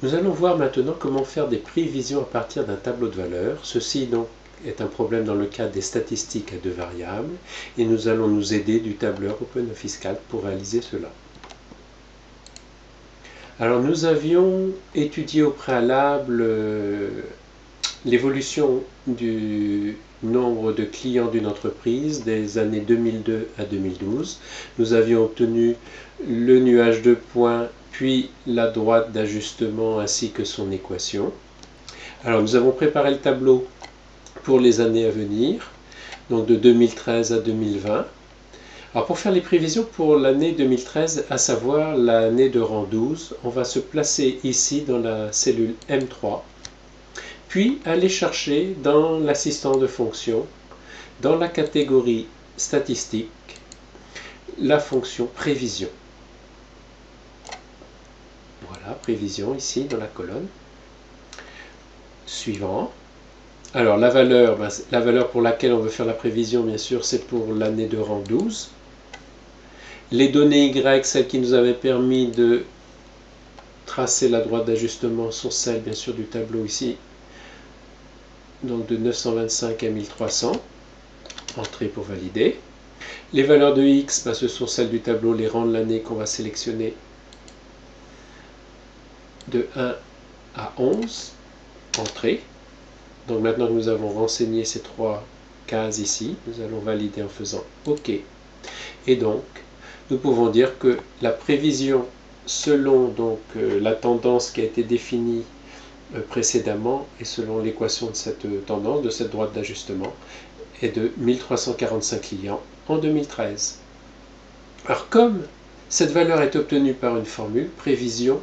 Nous allons voir maintenant comment faire des prévisions à partir d'un tableau de valeurs. Ceci donc est un problème dans le cadre des statistiques à deux variables et nous allons nous aider du tableur OpenOffice Calc pour réaliser cela. Alors nous avions étudié au préalable l'évolution du nombre de clients d'une entreprise des années 2002 à 2012. Nous avions obtenu le nuage de points puis la droite d'ajustement ainsi que son équation. Alors nous avons préparé le tableau pour les années à venir, donc de 2013 à 2020. Alors pour faire les prévisions pour l'année 2013, à savoir l'année de rang 12, on va se placer ici dans la cellule M3, puis aller chercher dans l'assistant de fonction, dans la catégorie statistique, la fonction prévision. Voilà, prévision ici dans la colonne. Suivant. Alors la valeur pour laquelle on veut faire la prévision, bien sûr, c'est pour l'année de rang 12. Les données Y, celles qui nous avaient permis de tracer la droite d'ajustement, sont celles, bien sûr, du tableau ici. Donc de 925 à 1300. Entrée pour valider. Les valeurs de X, ce sont celles du tableau, les rangs de l'année qu'on va sélectionner de 1 à 11. Entrée. Donc maintenant que nous avons renseigné ces trois cases ici, nous allons valider en faisant OK. Et donc, nous pouvons dire que la prévision selon donc, la tendance qui a été définie précédemment et selon l'équation de cette tendance, de cette droite d'ajustement, est de 1345 clients en 2013. Alors comme cette valeur est obtenue par une formule, prévision,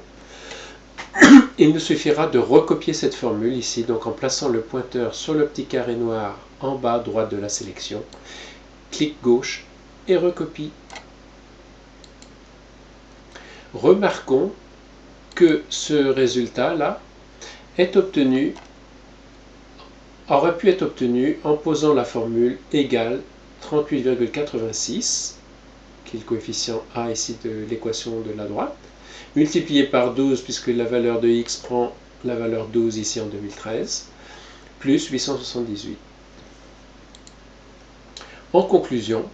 il nous suffira de recopier cette formule ici, donc en plaçant le pointeur sur le petit carré noir en bas à droite de la sélection, clic gauche et recopie. Remarquons que ce résultat-là aurait pu être obtenu en posant la formule égale 38,86, qui est le coefficient A ici de l'équation de la droite, multiplié par 12 puisque la valeur de X prend la valeur 12 ici en 2013, plus 878. En conclusion,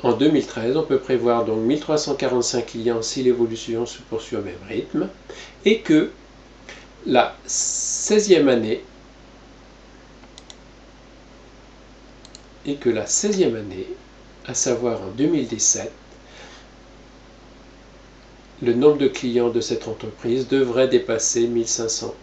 en 2013, on peut prévoir donc 1345 clients si l'évolution se poursuit au même rythme et que la 16e année à savoir en 2017, le nombre de clients de cette entreprise devrait dépasser 1500